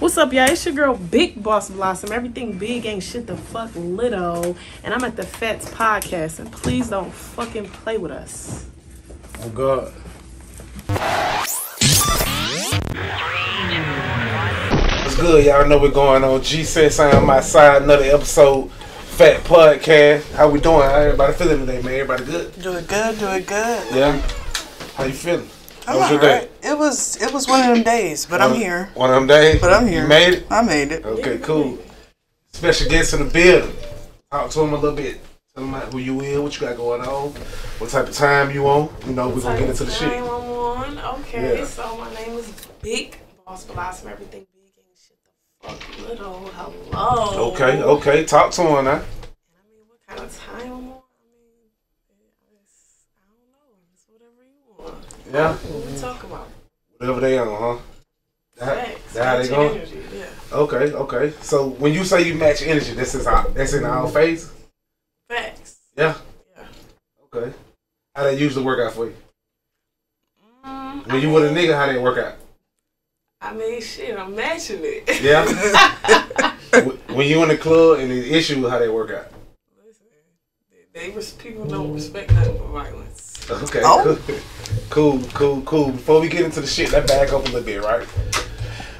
What's up, y'all? It's your girl, Big Boss Blossom. Everything big ain't shit the fuck little. And I'm at the Fats Podcast. And please don't fucking play with us. Oh, God. What's good? Y'all know what's going on. G-Sense on my side. Another episode. Fat Podcast. How we doing? How everybody feeling today, man? Everybody good? Doing good, doing good. Yeah? How you feeling? I'm all right. It was one of them days, but I'm here. One of them days? But I'm here. You made it? I made it. Okay, cool. Special guest in the building. Talk to him a little bit. Tell him who you is, what you got going on, what type of time you on. You know, we're going to get into the shit. I'm on. Okay, Yeah. So my name is Big Boss Blossom. Everything big ain't shit the fuck little. Hello. Okay. Talk to him now. And I mean, what kind of time I'm on? I don't know. It's whatever you want. Yeah? What we talk about? Whatever they on, huh? Facts. That how they Matching going? energy, yeah. Okay. So when you say you match energy, that's in our face? Facts. Yeah. Yeah. Okay. How that usually work out for you? When you with a nigga, how that work out? I mean, shit, I'm matching it. Yeah. When you in the club and the issue, how that work out? Listen, people don't respect nothing but violence. Okay. Oh. Cool. Before we get into the shit, let's back up a little bit, right?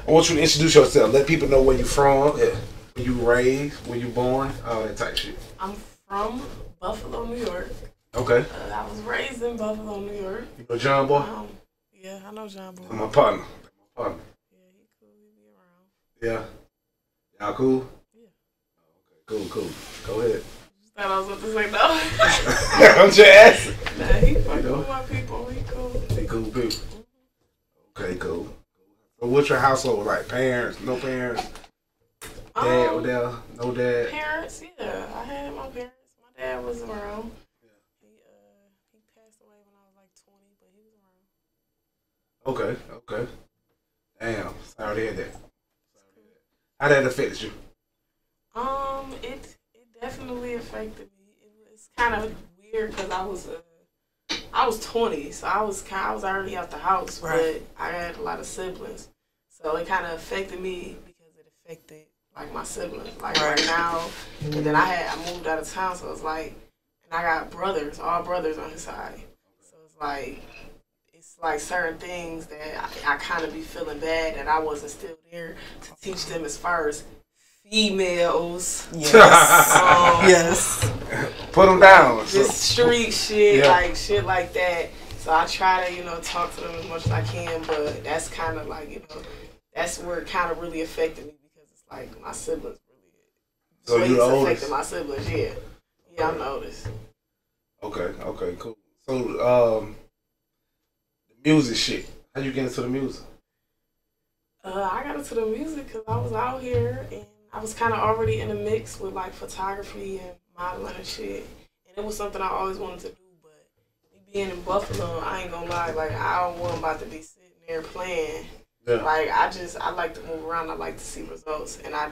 I want you to introduce yourself. Let people know where you from, where you raised, where you born, all that type shit. I'm from Buffalo, New York. Okay. I was raised in Buffalo, New York. You know John Boy? Yeah, I know John Boy. My partner. Yeah, he cool. He be around. Yeah. Y'all cool? Yeah. Okay, cool. Go ahead. Thought I was about to say no. I'm just asking. Nah, he fucking with my people. He cool. They cool people. Okay, cool. So what's your household like? Parents? No parents? Dad? Odell? No dad? Parents, yeah. I had my parents. My dad was around. He passed away when I was like 20, but he was around. Okay. Damn. Sorry to hear that. How that affected you? It definitely affected me. It was kind of weird because I was 20, so I was already out the house, Right. but I had a lot of siblings, so it kind of affected me because it affected like my siblings, like right now. And then I moved out of town, so it's like, and I got brothers, all brothers on his side, so it's like certain things that I kind of be feeling bad that I wasn't still there to teach them as far as females. Yes. Yes. Put them down. Just street shit, Yeah. like shit like that. So I try to, talk to them as much as I can, but that's kind of like, that's where it kind of really affected me because it's like my siblings really. So you the oldest? Affected my siblings, yeah. Yeah, I'm the oldest. Okay, cool. So, the music shit. How you get into the music? I got into the music because I was out here and I was kind of already in the mix with like photography and modeling and shit. And it was something I always wanted to do, but me being in Buffalo, I ain't gonna lie, like I wasn't about to be sitting there playing. Yeah. Like I like to move around, I like to see results. And I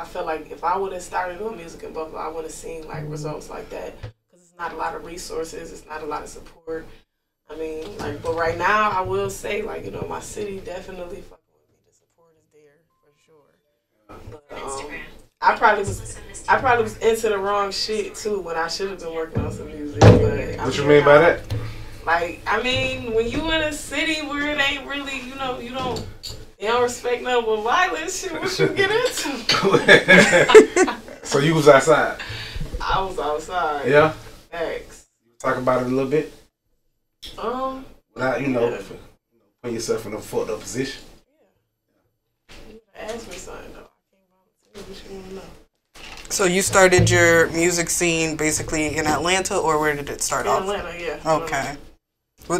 feel like if I would have started doing music in Buffalo, I would have seen like results like that. Because it's not a lot of resources, it's not a lot of support. I mean, like, but right now I will say, like, my city definitely fucking with me. The support is there for sure. But I probably was into the wrong shit too when I should have been working on some music. But What you mean by that? Like, I mean, when you in a city where it ain't really, they don't respect nothing but violence, shit, what you get into? So you was outside? I was outside. Yeah? Thanks. Talk about it a little bit? Without, Yeah. putting yourself in a fucked up position. You gotta ask me something though. I can't volunteer what you wanna know. So you started your music scene basically in Atlanta, or where did it start In off? Atlanta, yeah. Okay.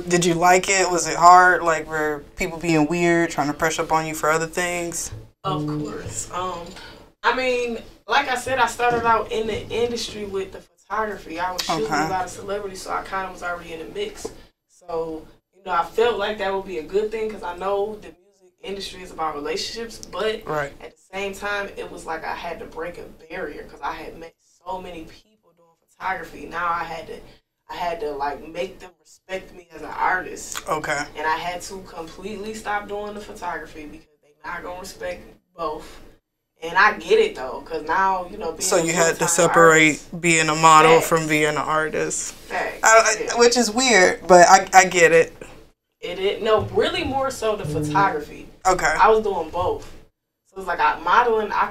Did you like it? Was it hard? Like, were people being weird, trying to pressure up on you for other things? Of course. I mean, like I said, I started out in the industry with the photography. I was shooting a lot of celebrities, so I kind of was already in the mix. So, I felt like that would be a good thing because I know the music industry is about relationships, but at the same time, it was like I had to break a barrier because I had met so many people doing photography. Now I had to like make them respect me as an artist. Okay. And I had to completely stop doing the photography because they not gonna respect both. And I get it though, cause now being So you had to full-time separate artist, being a model Facts. from being an artist, facts, yeah. which is weird, but I get it. No, really more so the photography. Okay. I was doing both. So it's like modeling, I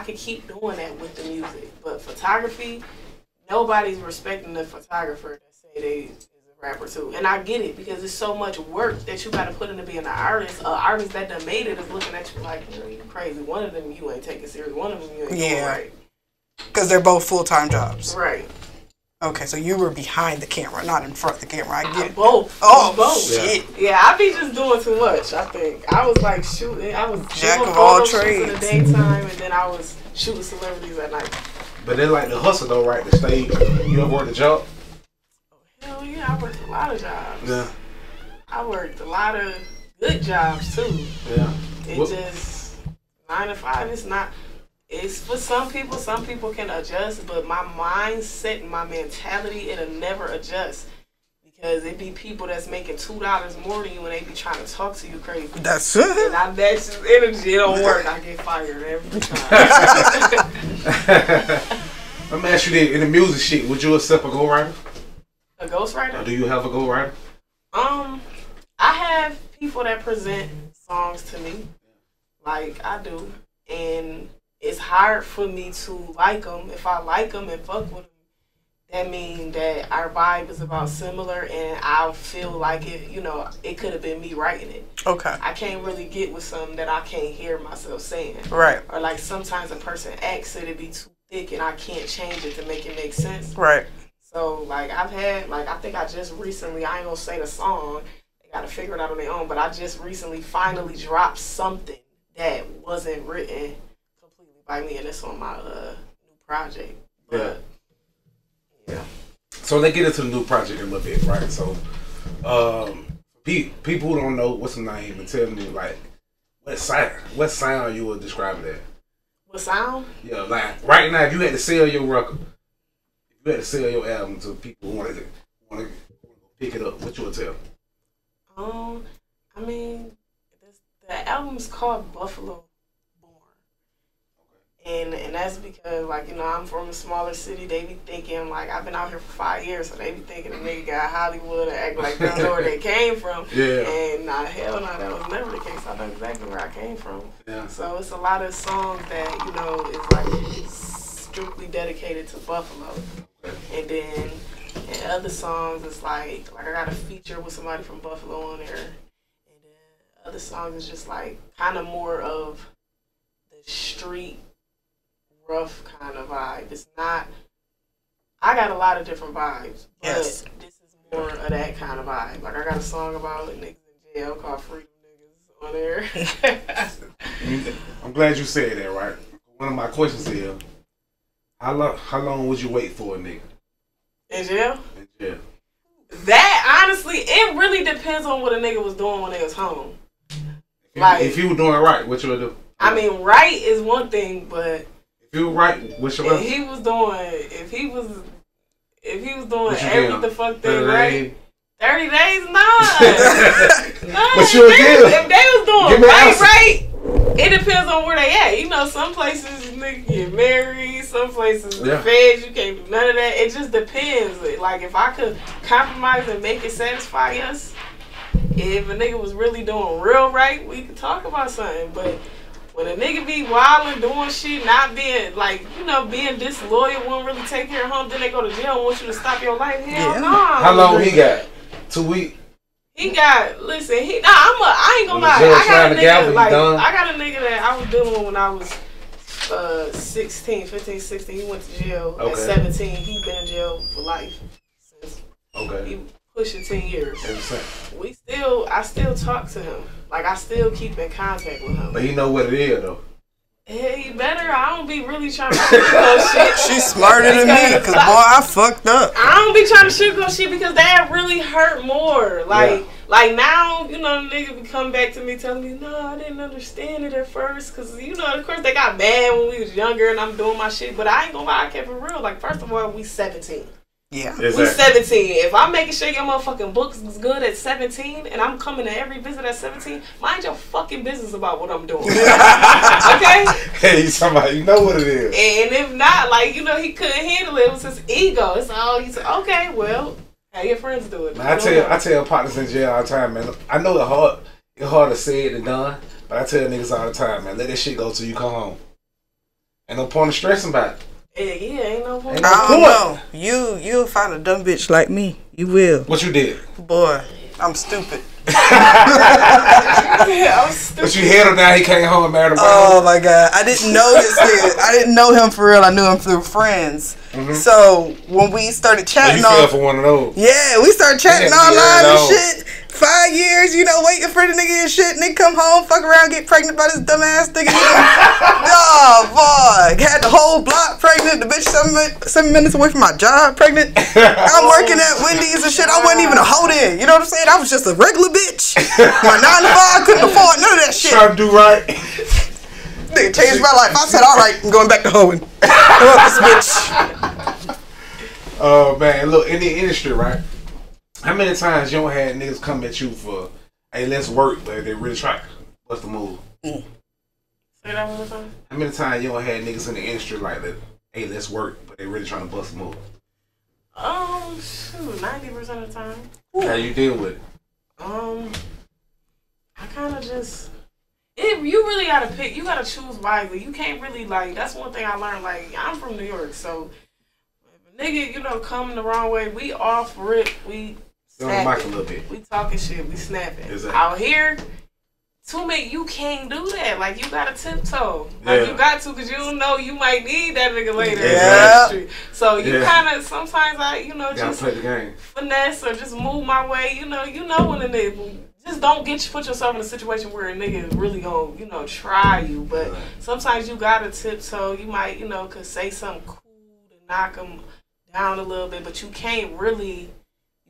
could keep doing that with the music, but photography, nobody's respecting the photographer that say they is a rapper too. And I get it because it's so much work that you got to put into being an artist. An artist that done made it is looking at you like, you crazy. One of them you ain't taking serious. One of them you ain't doing right. Because they're both full-time jobs. Right. Okay, so you were behind the camera, not in front of the camera. I get it. Both. Oh, both. shit. Yeah, I be just doing too much, I think. I was like shooting. I was Jack doing of all photo shoots trades. in the daytime, and then I was shooting celebrities at night. But they like the hustle though, right? The stage. You ever worked a job? Hell yeah, I worked a lot of jobs. Yeah. I worked a lot of good jobs too. Yeah. It just 9 to 5. It's not. It's for some people. Some people can adjust, but my mindset and my mentality, it'll never adjust because it be people that's making $2 more than you, and they be trying to talk to you crazy. That's And it. that's just energy. It don't work. I get fired every time. Let me ask you this: in the music shit, would you accept a ghostwriter? A ghostwriter? Or do you have a ghostwriter? I have people that present songs to me, like I do, and it's hard for me to like them. If I like them and fuck with them, that means that our vibe is about similar, and I feel like it could have been me writing it. Okay. I can't really get with something that I can't hear myself saying. Right. Or like sometimes a person acts it be too thick, and I can't change it to make it make sense. Right. So, like, I've had, like, I think I just recently, I ain't gonna say the song, they gotta figure it out on their own, but I just recently finally dropped something that wasn't written completely by me, and it's on my new project. But, yeah. So let's get into the new project a little bit, right? So, people who don't know what's the name, and tell me, like, what sound you would describe it as? What sound? Yeah, like, right now, if you had to sell your record, if you had to sell your album to people who want to pick it up, what you would tell? I mean, the album's called Buffalo Born. And that's because, like, I'm from a smaller city. They be thinking, like, I've been out here for 5 years, so they be thinking a nigga got Hollywood and act like they don't know where they came from. Yeah. And hell no, that was never the case. I know exactly where I came from. Yeah. So it's a lot of songs that, is like strictly dedicated to Buffalo. And then in other songs, it's like I got a feature with somebody from Buffalo on there. And then other songs is just like kind of more of the street rough kind of vibe. It's not. I got a lot of different vibes, but Yes. this is more of that kind of vibe. Like I got a song about niggas in jail called Freedom Niggas on there. I'm glad you said that, right? One of my questions is, how long would you wait for a nigga? In jail? In jail. That honestly, it really depends on what a nigga was doing when they was home. If you were doing right, what you would do? I mean, right is one thing, but if you were right, what's your if he was doing what you every doing? the fuck 30 thing right, days? 30 days, nah. What you would do? If they was doing Give me an answer. right, it depends on where they at. Some places niggas get married, some places the feds, you can't do none of that. It just depends. Like if I could compromise and make it satisfy us, if a nigga was really doing real right, we could talk about something. But when a nigga be wildin', doing shit, not being like, being disloyal, won't really take care of home, then they go to jail and want you to stop your life. Hell no. How long he got? 2 weeks. He got, listen, I ain't gonna lie. I got a nigga that I was dealing with when I was 15, 16. He went to jail at 17. He been in jail for life since. He pushing 10 years. I still talk to him. Like I still keep in contact with him. But he know what it is though. Yeah, he better. I don't be really trying to sugarcoat shit. She's smarter than me, cause boy, I fucked up. I don't be trying to sugarcoat shit because that really hurt more. Like now, the nigga be coming back to me telling me, no, I didn't understand it at first. Cause of course they got mad when we was younger and I'm doing my shit. But I ain't gonna lie, I kept it real. Like first of all, we 17. Yeah. We 17. If I'm making sure your motherfucking books is good at 17 and I'm coming to every visit at 17, mind your fucking business about what I'm doing. Okay? Hey, somebody, you know what it is. And if not, like, you know, he couldn't handle it. It was his ego. It's all, he said, okay, well, how your friends do it. Man, I tell partners in jail all the time, man. I know it's hard to say it and done, but I tell niggas all the time, man, let that shit go till you come home. Ain't no point in stressing about it. Yeah, ain't no point. I don't know. You'll find a dumb bitch like me. You will. What you did? Boy, I'm stupid. I'm stupid. But you held him down, he came home and married a wife. Oh my God. I didn't know this nigga. I didn't know him for real. I knew him through friends. Mm-hmm. So when we started chatting you fell for one of those. Yeah, we started chatting Yeah, online and no. shit. 5 years, you know, waiting for the nigga and shit. Nigga come home, fuck around, get pregnant by this dumbass nigga. Oh boy, had the whole block pregnant. The bitch 7 minutes away from my job pregnant. I'm working at Wendy's and shit. I wasn't even a hoe then. You know what I'm saying? I was just a regular bitch. My 9 to 5 couldn't afford none of that shit. Trying to do right. Nigga changed my life. I said, all right, I'm going back to hoeing. Fuck this bitch. Oh man, look, in the industry, right? How many times you don't had niggas come at you for, hey, let's work, but they really try? What's the move? Say that one more time. How many times you don't had niggas in the industry like that, hey, let's work, but they really trying to bust a move? Shoot, 90% of the time. How you deal with it? I kind of just. You really gotta pick. You gotta choose wisely. You can't really like. That's one thing I learned. Like, I'm from New York, so if a nigga, you know, coming the wrong way, we off rip. We On the mic a little bit. We talking shit. We snapping. Exactly. Out here, too many. You can't do that. Like, you gotta tiptoe. Like, Yeah. you got to, cause you don't know you might need that nigga later. Yeah. In the industry. So you Yeah. kind of sometimes You gotta just play the game. finesse or just move my way. You know when a nigga. Just don't put yourself in a situation where a nigga is really gonna, you know, try you. But sometimes you gotta tiptoe. You might, you know, could say something cool to knock them down a little bit. But you can't really,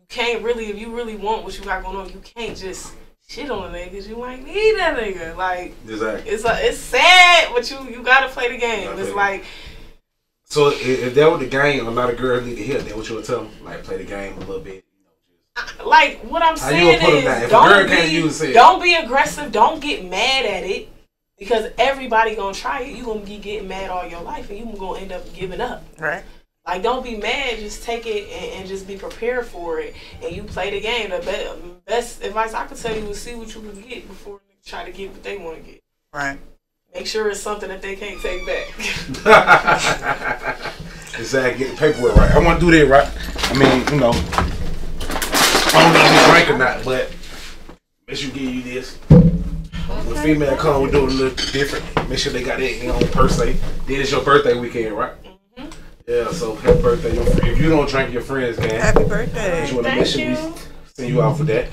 if you really want what you got going on, you can't just shit on a nigga 'cause you might need that nigga. Like, Exactly. it's sad, but you gotta play the game. It's like. So if that were the game, a lot of girls need to hear that. What you would tell them? Like, play the game a little bit. Like, what I'm saying is, don't be aggressive. Don't get mad at it, because everybody gonna try it. You gonna be getting mad all your life, and you gonna end up giving up. Right. Like, don't be mad. Just take it and just be prepared for it, and you play the game. The best advice I could tell you is see what you can get before you try to get what they want to get. Right. Make sure it's something that they can't take back. Exactly. Get the paperwork right. I want to do that right. I mean, you know. I don't know if you drink or not, but make sure you give you this. When female come, we do it a little different. Make sure they got it on per se. Then it's your birthday weekend, right? Mm-hmm. Yeah, so happy birthday. If you don't drink, your friends can. Happy birthday. Just want to make sure we send you out for that.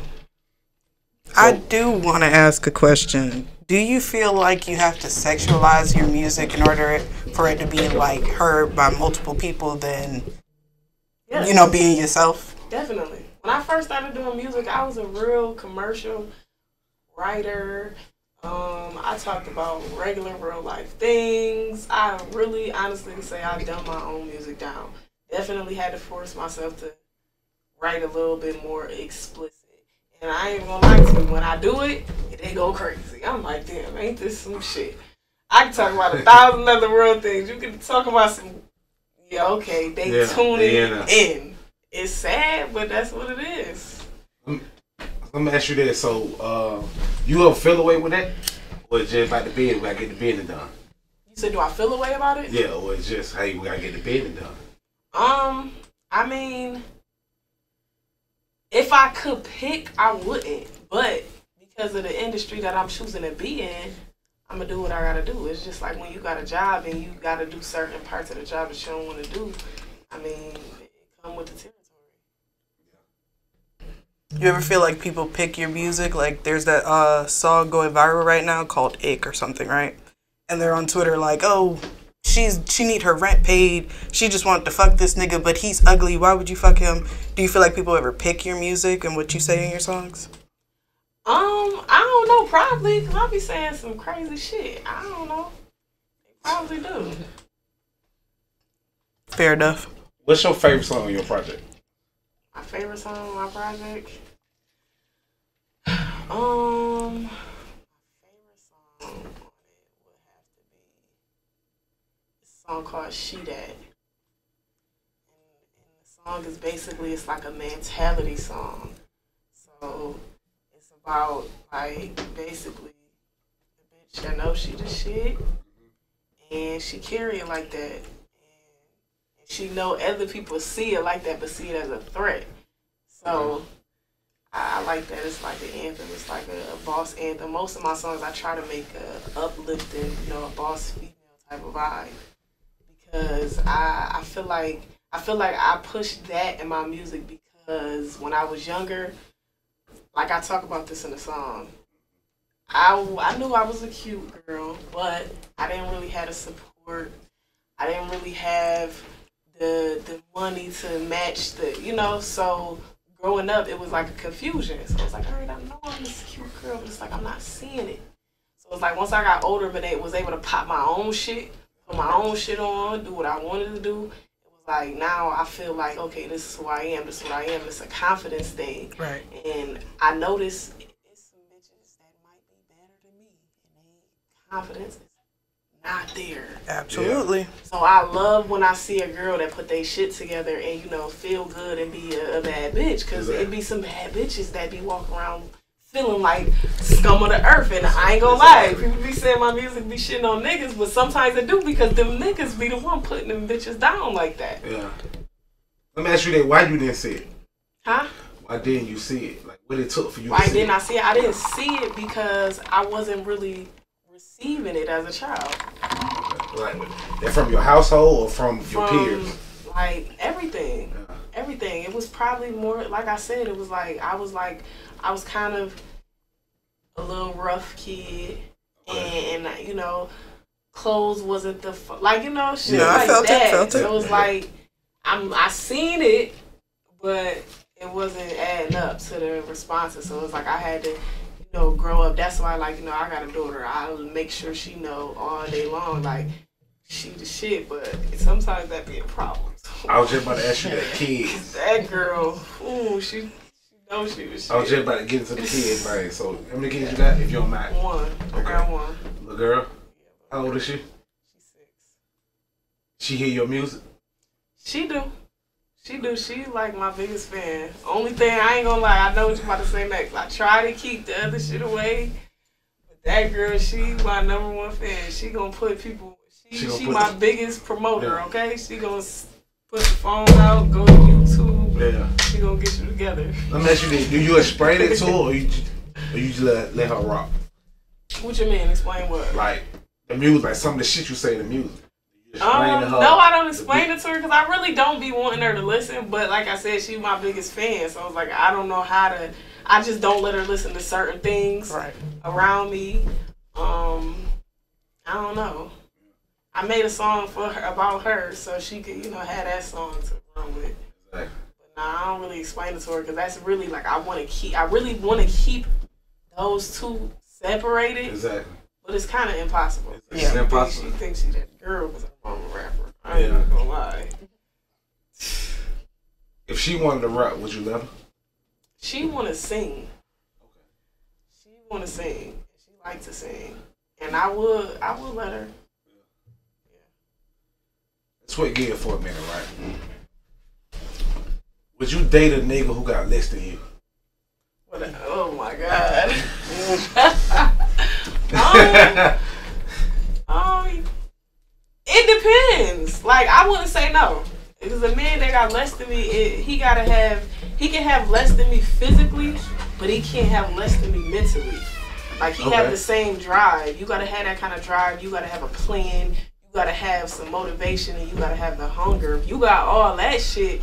I do want to ask a question. Do you feel like you have to sexualize your music in order for it to be like heard by multiple people than, Yes. you know, being yourself? Definitely. When I first started doing music, I was a real commercial writer. I talked about regular real life things. I really honestly can say I dumbed my own music down. Definitely had to force myself to write a little bit more explicit. And I ain't gonna lie to you, when I do it, they go crazy. I'm like, damn, ain't this some shit? I can talk about 1,000 other real things. You can talk about some, okay, they tuning in. It's sad, but that's what it is. Let me ask you this. So, you ever feel away with that? Or it's just about the bed, we gotta get the bed done? You said, do I feel a way about it? Yeah, or it's just, hey, we gotta get the bed done. I mean, if I could pick, I wouldn't. But because of the industry that I'm choosing to be in, I'm gonna do what I gotta do. It's just like when you got a job and you gotta do certain parts of the job that you don't want to do. I mean, it come with the territory. You ever feel like people pick your music? Like, there's that song going viral right now called Ick or something, right? And they're on Twitter like, oh, she need her rent paid. She just wanted to fuck this nigga, but he's ugly. Why would you fuck him? Do you feel like people ever pick your music and what you say in your songs? I don't know, probably, because I'll be saying some crazy shit. I don't know. They probably do. Fair enough. What's your favorite song on your project? My favorite song on my project? My favorite song on it would have to be a song called She That. And the song is basically, it's like a mentality song. So it's about, like, basically the bitch that knows she the shit, and she carry it like that. And she know other people see it like that, but see it as a threat. So I like that. It's like an anthem. It's like a boss anthem. Most of my songs, I try to make a uplifting, you know, a boss female type of vibe, because I feel like I push that in my music, because when I was younger, like I talk about this in the song, I knew I was a cute girl, but I didn't really have the support. I didn't really have the money to match the, you know, so growing up, it was like a confusion. So it's like, all right, I know I'm this cute girl, but it's like I'm not seeing it. So it's like once I got older, but was able to pop my own shit, put my own shit on, do what I wanted to do. It was like now I feel like, okay, this is who I am. This is what I am. It's a confidence thing. Right. And I notice it's some bitches that might be better than me, and they confidence is not there. Absolutely. Yeah. So I love when I see a girl that put their shit together and, you know, feel good and be a bad bitch. Because it be some bad bitches that be walking around feeling like scum of the earth. And I ain't gonna lie, people be saying my music be shitting on niggas, but sometimes it do, because them niggas be the one putting them bitches down like that. Yeah. Let me ask you that. Why you didn't see it? Huh? Why didn't you see it? Like, what it took for you Why to see didn't it? I see it? I didn't see it because I wasn't really receiving it as a child. Like, they're from your household or from your peers? Like, everything. Yeah. Everything. It was probably more, like I said, it was like, I was kind of a little rough kid. And you know, clothes wasn't the, like, you know, shit like I felt that. it, felt it. So it was like, I seen it, but it wasn't adding up to the responses. So it was like I had to, you know, grow up. That's why, like, you know, I got a daughter. I'll make sure she know all day long, like, she the shit, but sometimes that be a problem. I was just about to ask you that, kids. That girl, ooh, she knows she was shit. I was just about to get into the kids thing. So, how many kids you got, if you don't mind? One. I got one. Little girl? How old is she? She's 6. She hear your music? She do. She do. She's like my biggest fan. Only thing, I ain't gonna lie, I know what you about to say next. I try to keep the other shit away. But that girl, she my number one fan. She gonna put people, she my biggest promoter, okay? She gonna put the phone out, go to YouTube. Yeah. She gonna get you together. Let me ask you this. Do you explain it to her, or you just let her rock? What you mean? Explain what? Like, the music, like some of the shit you say in the music. You explain to her. No, I don't explain it to her because I really don't be wanting her to listen. But like I said, she's my biggest fan. So I was like, I don't know how to, I just don't let her listen to certain things around me. I don't know. I made a song for her about her so she could, you know, have that song to run with. Exactly. But nah, I don't really explain it to her because that's really like I really want to keep those two separated. Exactly. But it's kind of impossible. It's impossible. She thinks she's that girl because I'm a rapper. I ain't even gonna lie. If she wanted to rap, would you let her? She want to sing. Okay. She want to sing. She like to sing. And I would let her. Switch gear for a minute, right? Would you date a nigga who got less than you? Oh my God. It depends. Like, I wouldn't say no. Because a man that got less than me, he can have less than me physically, but he can't have less than me mentally. Like, he have the same drive. You gotta have that kind of drive. You gotta have a plan. You gotta have some motivation, and you gotta have the hunger. If you got all that shit,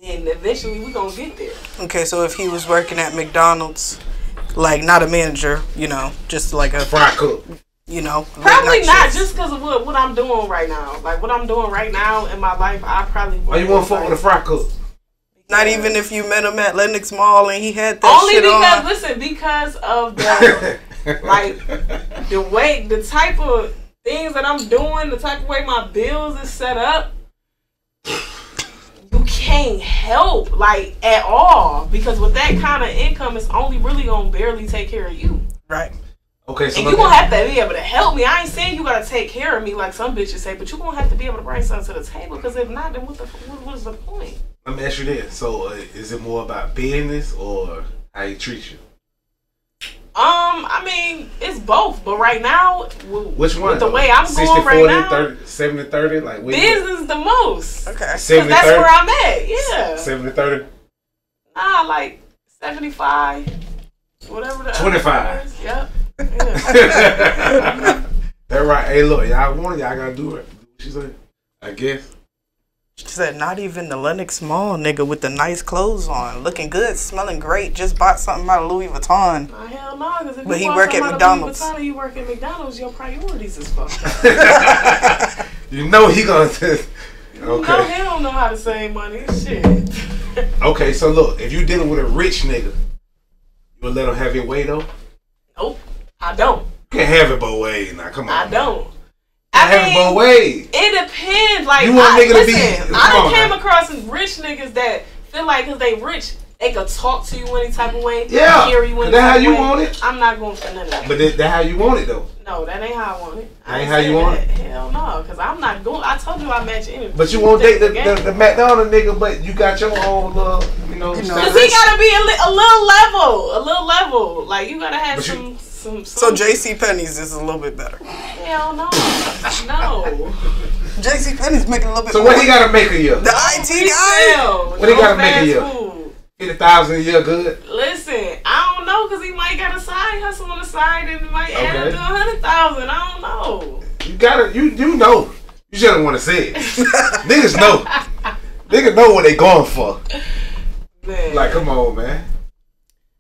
then eventually we gonna get there. Okay, so if he was working at McDonald's, like not a manager, you know, just like a fry cook, you know, probably not just because of what I'm doing right now. Like what I'm doing right now in my life, I probably wouldn't. Why you want to fuck with a fry cook? Not even if you met him at Lenox Mall and he had that only shit because on. listen, because of the like the way, the type of things that I'm doing, the type of way my bills is set up. can't help like at all because with that kind of income, it's only really gonna barely take care of you. Right. Okay, so and you gonna have to be able to help me. I ain't saying you gotta take care of me like some bitches say, but you gonna have to be able to bring something to the table. Because if not, then what is the point? Let me ask you this: so is it more about business or how he treats you? I mean, it's both, but right now, which one? With the way I'm 60, going 40, right now, 30, 70-30, like business is the most. Okay, 70-30. That's where I'm at. Yeah, 70-30. Nah, like 75, whatever the 25. Is. Yep. Yeah. That right. Hey, look, y'all want it, y'all gotta do it. What she said? I guess. She said, not even the Lennox Mall nigga with the nice clothes on, looking good, smelling great, just bought something out of Louis Vuitton. Nah, hell no, because if but you he work at McDonald's. Vuitton, you work at McDonald's, your priorities is fucked up. You know he gonna. Okay. No, he don't know how to save money. Shit. Okay, so look, if you dealing with a rich nigga, you would let him have your way though? Nope, I don't. You can't have it both ways now. Come on. I don't. Have it both ways. It depends. Like, you want nigga listen, to be. I done came across some rich niggas that feel like because they rich, they could talk to you any type of way. Yeah. Hear you any that's type how you way. want it. I'm not going for none of that. But that's how you want it though. No, that ain't how I want it. That ain't how you want it. Hell no, because I'm not going. I told you I match energy. But you won't date the McDonald's nigga, but you got your own little, Because he gotta be a little level. Like you gotta have some. So JCPenney's is a little bit better. Hell no. No. JCPenney's making a little bit so more. So what he gotta make a year? The IT guy? What he gotta make a year? 50,000 a year good? Listen, I don't know because he might got a side hustle on the side and it might add up to 100,000. I don't know. You gotta, you know. You just don't want to say it. Niggas know. Niggas know what they going for. Man. Like, come on, man.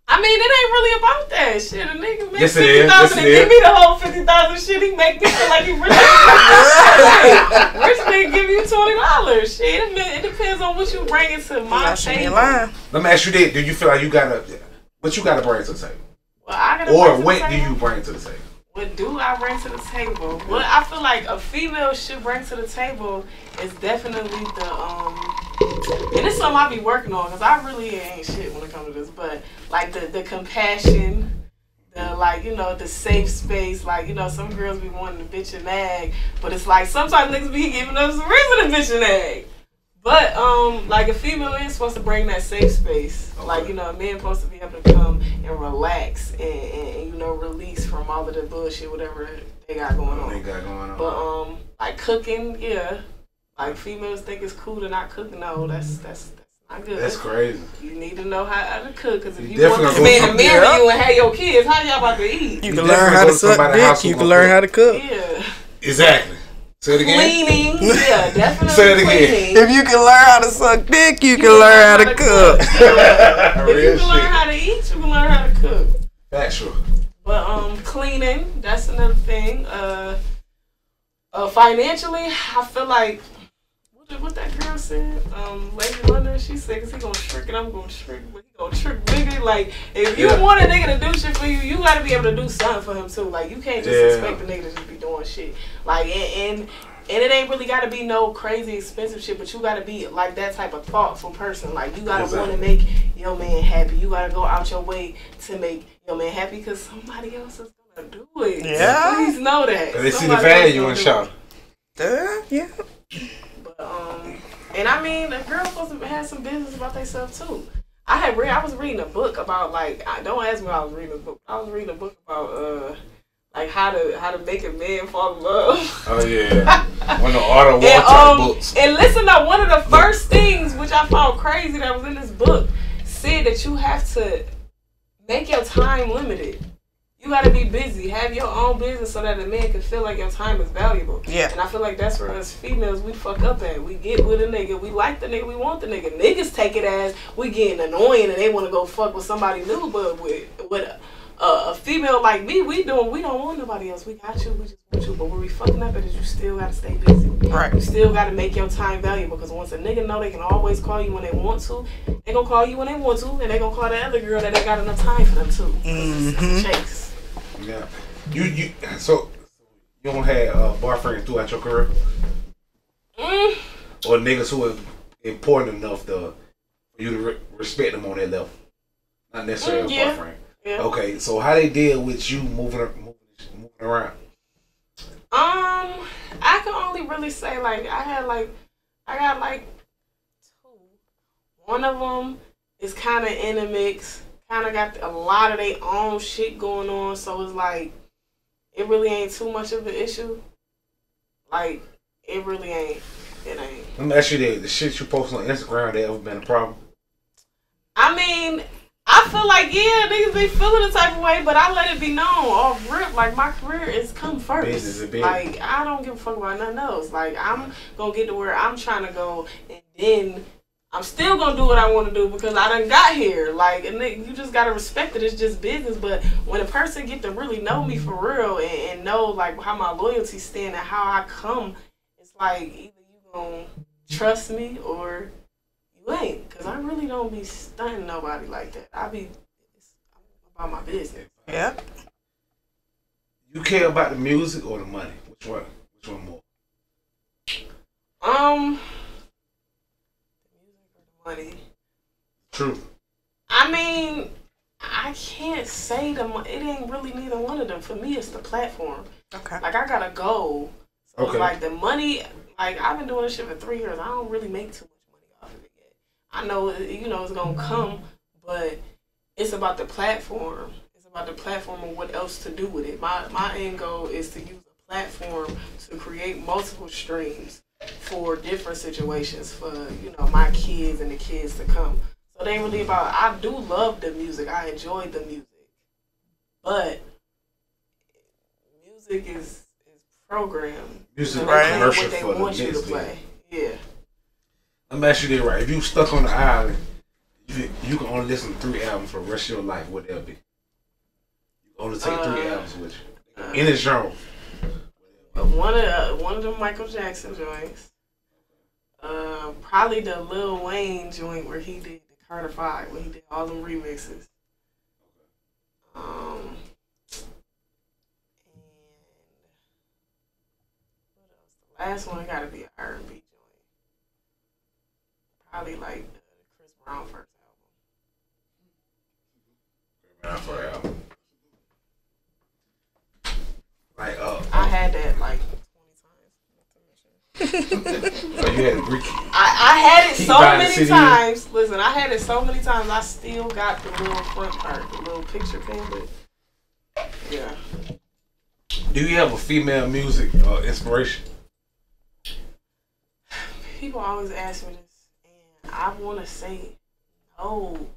I mean, it ain't really about that shit. A nigga make 50,000 and give me the whole 50,000 shit. He make me feel like he rich. Rich nigga give you $20. Shit, it depends on what you bringing to my table. Let me ask you this: do you feel like you gotta, what you gotta bring to the table? Well, I gotta. Or what do you bring to the table? What do I bring to the table? What I feel like a female should bring to the table is definitely and it's something I be working on because I really ain't shit when it comes to this, but like the compassion, the safe space, some girls be wanting to bitch and nag, but it's like sometimes niggas be giving us some reason to bitch and nag. But a female is supposed to bring that safe space. Okay. A man supposed to be able to come and relax and release from all of the bullshit, whatever they got going on. But cooking, yeah. Like females think it's cool to not cook. No, that's not good. That's crazy. You need to know how to cook because if you want this man to marry you and have your kids, how y'all about to eat? You can learn how to suck dick. You can learn how to cook. Yeah. Exactly. Say it again. Cleaning, yeah, definitely. Say it again. If you can learn how to suck dick, you can learn how to cook. If you can learn how to eat, you can learn how to cook. Factual. But cleaning, that's another thing. Financially, I feel like what that girl said, Lady London, she said, cause he gonna trick and I'm gonna trick, but he gonna trick bigger. Like, if you want a nigga to do shit for you, you gotta be able to do something for him too. Like, you can't just expect the nigga to just be doing shit. Like, and it ain't really gotta be no crazy expensive shit, but you gotta be like that type of thoughtful person. Like, you gotta want to make your man happy. You gotta go out your way to make your man happy, cause somebody else is gonna do it. Yeah. Please know that. They see the value in shot. Yeah. And I mean, the girl's supposed to have some business about themselves too. I was reading a book about don't ask me why I was reading a book. I was reading a book about how to make a man fall in love. Oh yeah, one of the Art of War type books. And listen to one of the first things which I found crazy that was in this book said that you have to make your time limited. You gotta be busy. Have your own business so that a man can feel like your time is valuable. Yeah. And I feel like that's where us females, we fuck up at. We get with a nigga. We like the nigga. We want the nigga. Niggas take it as we getting annoying and they want to go fuck with somebody new. But with a female like me, we don't want nobody else. We got you. We just want you. But where we fucking up at is you still gotta stay busy. Right. You still gotta make your time valuable because once a nigga know they can always call you when they want to, they gonna call you when they want to, and they gonna call that other girl that they got enough time for them too. It's a chase. Yeah. So you don't have boyfriends throughout your career? Or niggas who have important enough for you to respect them on that level? Not necessarily a boyfriend. Yeah. Okay, so how they deal with you moving around? I can only really say like I got like two. One of them is kind of in the mix, kind of got a lot of their own shit going on, so it's like it really ain't too much of an issue. Like it really ain't. It ain't. Let me ask you that: the shit you post on Instagram, that ever been a problem? I mean, I feel like, yeah, niggas be feeling the type of way, but I let it be known off rip. Like, my career is come first. Business is business. Like, I don't give a fuck about nothing else. Like, I'm going to get to where I'm trying to go, and then I'm still going to do what I want to do because I done got here. Like, and you just got to respect it. It's just business. But when a person get to really know me for real and know, like, how my loyalty stand and how I come, it's like, either you going to trust me or ain't, because I really don't be stunning nobody like that. I be about my business. Yep. You care about the music or the money? Which one? Which one more? The music or the money? True. I mean, I can't say it ain't really neither one of them. For me, it's the platform. Okay. Like, I got a goal. So okay. Like, the money, like, I've been doing this shit for 3 years. I don't really make too much money off of it yet. I know, it's going to come, but it's about the platform. It's about the platform and what else to do with it. My end goal is to use a platform to create multiple streams for different situations for, my kids and the kids to come. So they really about, I do love the music. I enjoy the music. But music is programmed. Music right. commercial what they for want the you to next play. Yeah. Let me ask you this, right? If you stuck on the island, you can only listen to 3 albums for the rest of your life, what they'll be. You can only take 3 albums with you. In a genre. One of the Michael Jackson joints. Probably the Lil Wayne joint where he did the Carter 5, where he did all them remixes. And what else? The last one gotta be an R&B joint. Probably like the Chris Brown first Brown for an album. Like, I had that like 20 times. Oh, you had a Greek. I had it Keep so buying many CDs. times. Listen, I had it so many times. I still got the little front part, the little picture pin. But yeah. Do you have a female music inspiration? People always ask me this, and I want to say no.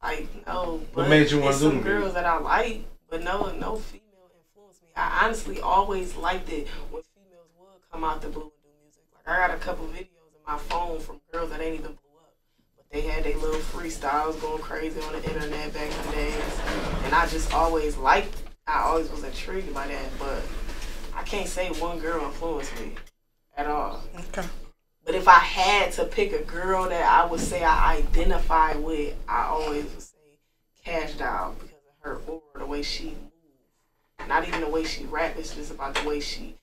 Like, no. What made you want want to do some the girls music? that I like, but no female influenced me. I honestly always liked it when females would come out the blue and do music. Like, I got a couple videos in my phone from girls that ain't even blew up, but they had their little freestyles going crazy on the internet back in the days, and I just always liked it. I always was intrigued by that, but I can't say one girl influenced me at all. Okay. But if I had to pick a girl that I would say I identify with, I always would say Cash Doll because of her aura, the way she moves. Not even the way she rap, it's just about the way she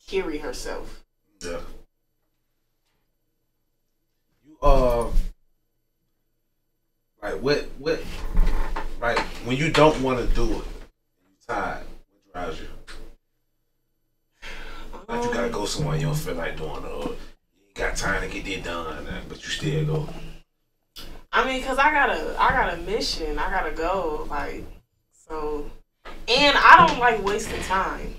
carry herself. Yeah. You like what like when you don't want to do it, you tired, what drives you? Like you gotta go somewhere you don't feel like doing it, or you ain't got time to get it done, but you still go. I mean, cause I got a mission, I gotta go, like, so, and I don't like wasting time.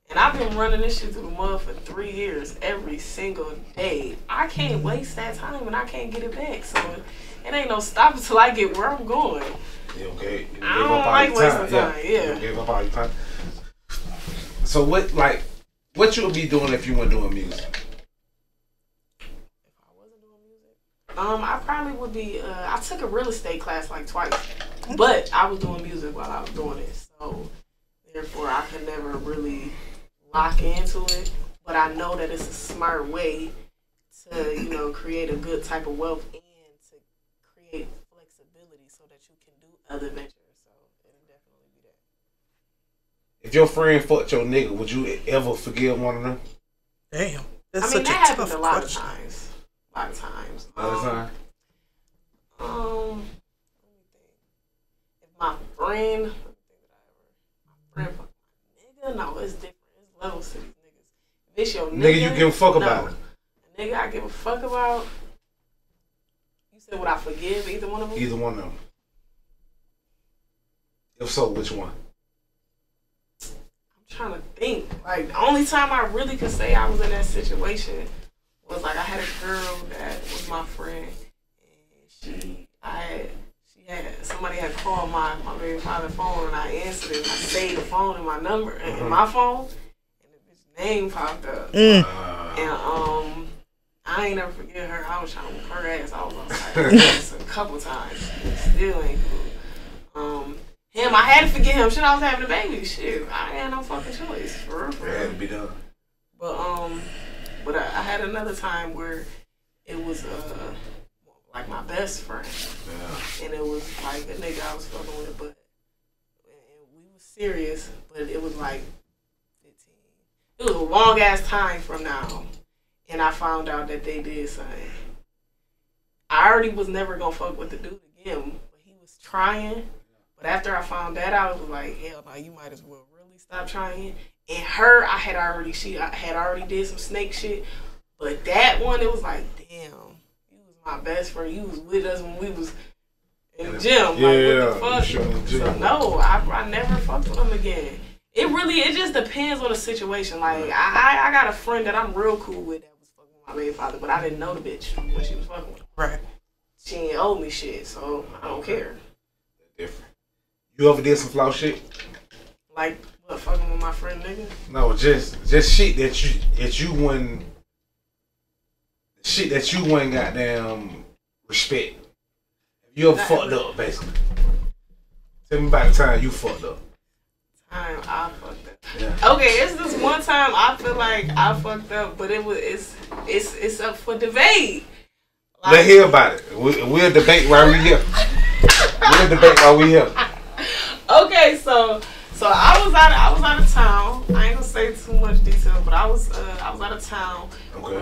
And I've been running this shit through the mud for 3 years, every single day. I can't waste that time and I can't get it back. So it ain't no stop until I get where I'm going. You okay? You I don't like wasting time. Yeah. You gave up all your time. So what you would be doing if you weren't doing music? If I wasn't doing music, I probably would be. I took a real estate class like twice, but I was doing music while I was doing it. So therefore, I could never really lock into it. But I know that it's a smart way to, create a good type of wealth and to create flexibility so that you can do other ventures. So it'll definitely be that. If your friend fucked your nigga, would you ever forgive one of them? Damn. That's I mean, such that a happens tough a lot question. of times. A lot of times. A lot of times. Let me think. If my friend, nigga, no, it's different. It's levels to these niggas. If it's your Nigga, you give a fuck about it. A nigga I give a fuck about. You said would I forgive either one of them? Either one of them. If so, which one? I'm trying to think. Like, the only time I really could say I was in that situation was like I had a girl that was my friend, and somebody had called my baby father's phone, and I answered it, and I saved the phone and my number and my phone, and the bitch name popped up. And I ain't never forget her. I was trying to whoop her ass. I was outside a couple times. Still ain't cool. Him, I had to forget him. Shit, I was having a baby. Shit, I ain't had no fucking choice. For real, for real. It had to be done. But I had another time where it was like my best friend, and it was like a nigga I was fucking with, but we was serious. But it was like 15. It was a long ass time from now, and I found out that they did something. I already was never gonna fuck with the dude again, but he was trying. But after I found that out, it was like, hell no, you might as well really stop trying. And her, I had already did some snake shit. But that one, it was like, damn, you was my best friend. You was with us when we was in the gym. Yeah, like, what the fuck? So no, I never fucked with him again. It just depends on the situation. Like, I got a friend that I'm real cool with that was fucking with my baby father, but I didn't know the bitch when she was fucking with him. Right. She ain't owe me shit, so I don't care. Different. You ever did some flaw shit? Like, what, fucking with my friend nigga? No, just shit that you wouldn't. Shit that you wouldn't goddamn respect. You ever fucked up, basically? Tell me about the time you fucked up. Time I fucked up. Yeah. Okay, it's this one time I feel like I fucked up, but it's up for debate. Like, let's hear about it. We'll debate while we here. We'll debate while we here. Okay, so I was out of town. I ain't gonna say too much detail, but I was out of town with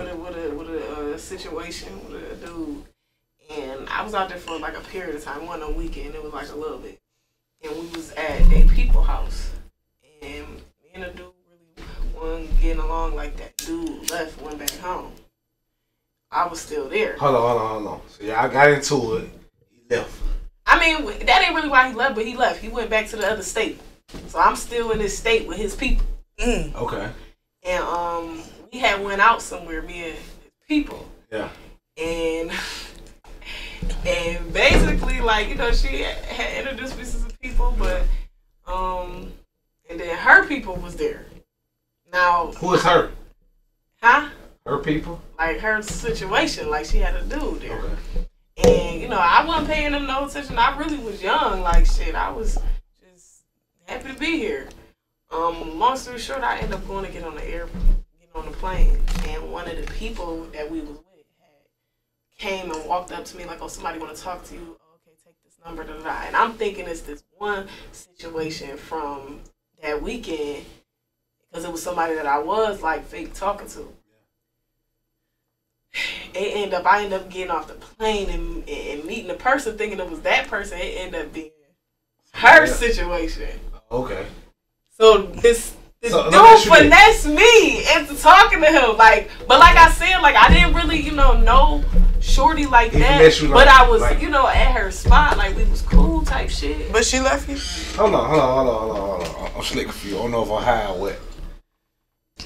a situation with a dude, and I was out there for like a period of time. It wasn't a weekend. It was like a little bit, and we was at a people house, and me and the dude really wasn't getting along like that. Dude left, went back home. I was still there. Hold on. So y'all got into it. He left. I mean, that ain't really why he left, but he left. He went back to the other state. So I'm still in this state with his people. Okay. And we had went out somewhere, me and his people. Yeah. And basically, like, you know, she had introduced me to some people, but and then her people was there. Now, who is her? Huh? Her people? Like her situation, like she had a dude there. Okay. And, you know, I wasn't paying them no attention. I really was young, like shit. I was just happy to be here. Long story short, I ended up going to get on the plane. And one of the people that we was with came and walked up to me like, oh, somebody want to talk to you. Oh, okay, take this number, da, da, da. And I'm thinking it's this one situation from that weekend because it was somebody that I was like fake talking to. I ended up getting off the plane and meeting the person, thinking it was that person. It ended up being her situation. Okay. So this dude finessed me into talking to him, like, but like I said, like I didn't really, you know shorty like that. But I was, like, at her spot, like we was cool type shit. But she left you? Hold on. I'm slick for you. I don't know if I'm high or wet.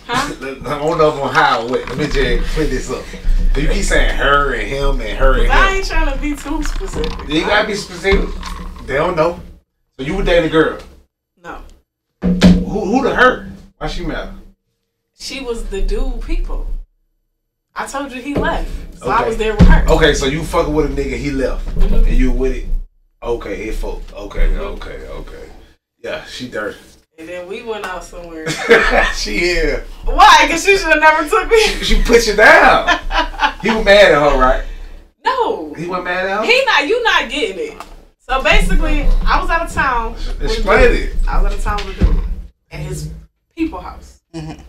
Huh? I don't know if I'm high or wet. Let me just clear this up. You keep saying her and him and her and him. I ain't trying to be too specific. You gotta be specific. They don't know. So you were dating a girl? No. Who to her? Why she mad? She was the dude people. I told you he left. So okay. I was there with her. Okay, so you fucking with a nigga, he left. Mm-hmm. And you with it. Okay, it folk. Okay. Yeah, she dirty. And then we went out somewhere. She here. Why? Because she should have never took me. She put you down. He was mad at her, right? No. He wasn't mad at her? You not getting it. So basically, I was out of town. Explain it. I was out of town with a dude at his people house. Mm-hmm.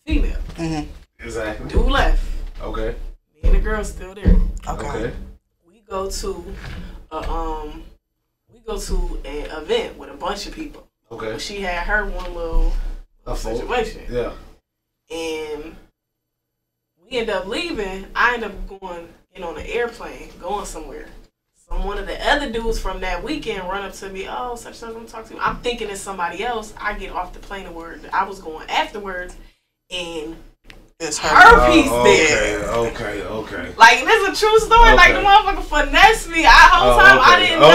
Female. Mm-hmm. Exactly. Dude left. Okay. Me and the girl still there. to an event with a bunch of people. Okay. But she had her one little situation. Yeah. And we end up leaving. I end up getting on an airplane, going somewhere. So one of the other dudes from that weekend run up to me, oh, such and such, I'm talking to you. I'm thinking it's somebody else. I get off the plane word. I was going afterwards, and it's her piece there. Okay. Like, this is a true story. Okay. Like, the motherfucker finessed me. Whole time I didn't know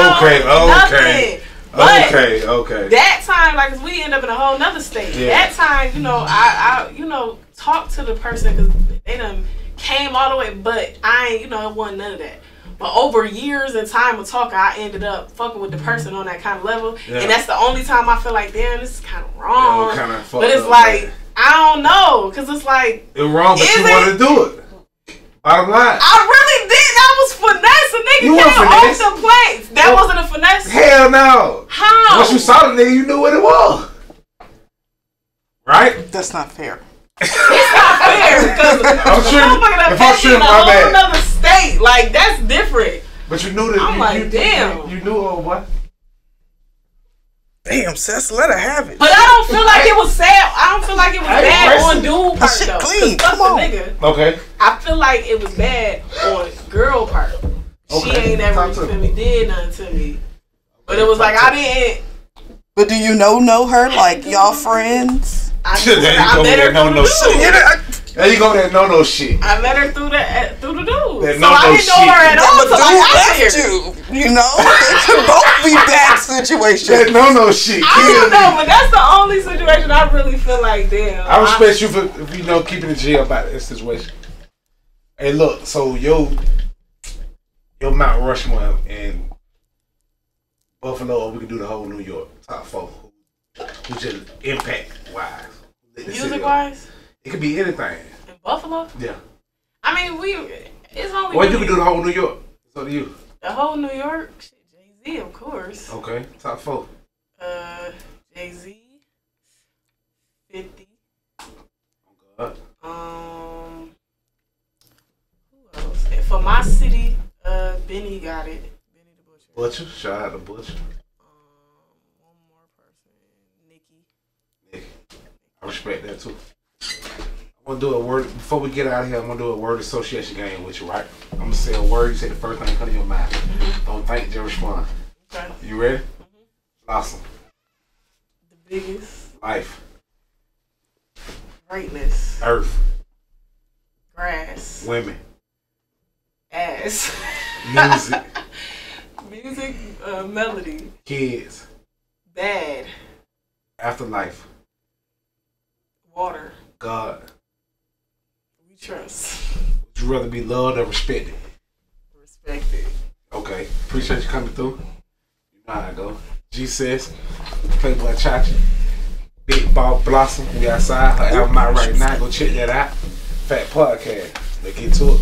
nothing. But okay. That time, like, 'cause we end up in a whole nother state. Yeah. That time, I talked to the person because they done came all the way, but I ain't, it wasn't none of that. But over years and time of talking, I ended up fucking with the person on that kind of level. Yeah. And that's the only time I feel like, damn, this is kind of wrong. But it's like, I don't know, because it's like... It's wrong, but you want to do it. Bottom line. I really did. I was finessing. Nigga came off the plates. That wasn't a finesse? Hell no. How? Once you saw the nigga, you knew what it was. Right? That's not fair. It's not fair because I'm sure if I'm sure, in a whole other state, like, that's different. But you knew that. I'm like, damn. You knew what? Damn, sis, let her have it. But I don't feel like it was sad. I don't feel like it was bad on dude part shit though. Clean. Come on. Nigga. Okay. I feel like it was bad on girl part. Okay. She ain't ever did nothing to me. But it was like I didn't. But do you know her? Like, y'all friends? I met her through the dude. There you go, that no shit. I met her through the dude. That so I didn't know her at all until I got here. You know? It could both be bad situations. That no shit. I don't know, but that's the only situation I really feel like, damn. I respect you for keeping the G about this situation. Hey, look, so your Mount Rushmore and Buffalo, we can do the whole New York top 4. Who's just impact wise? Music wise? It could be anything. In Buffalo? Yeah. I mean, it's only. Well, you can do the whole New York. It's up to you. The whole New York? Jay-Z, of course. Okay, top 4. Jay-Z, 50. Oh, God. Who else? And for my city, Benny got it. Benny the Butcher. Butcher, shout out to Butcher. One more person, Nicki. I respect that too. I'm gonna do a word before we get out of here. I'm gonna do a word association game with you, right? I'm gonna say a word. You say the first thing that comes to your mind. Don't think, just respond. Okay. You ready? Awesome. The biggest. Life. Greatness. Earth. Grass. Women. Ass. Music. Music. Melody. Kids. Bad. Afterlife. Water. God. We trust. Would you rather be loved or respected? Respected. Okay. Appreciate you coming through. You know how I go. G says, Playboy Chachi, Big Ball Blossom. We outside. Her album out right now. Go check that out. Fat Podcast. Let's get to it.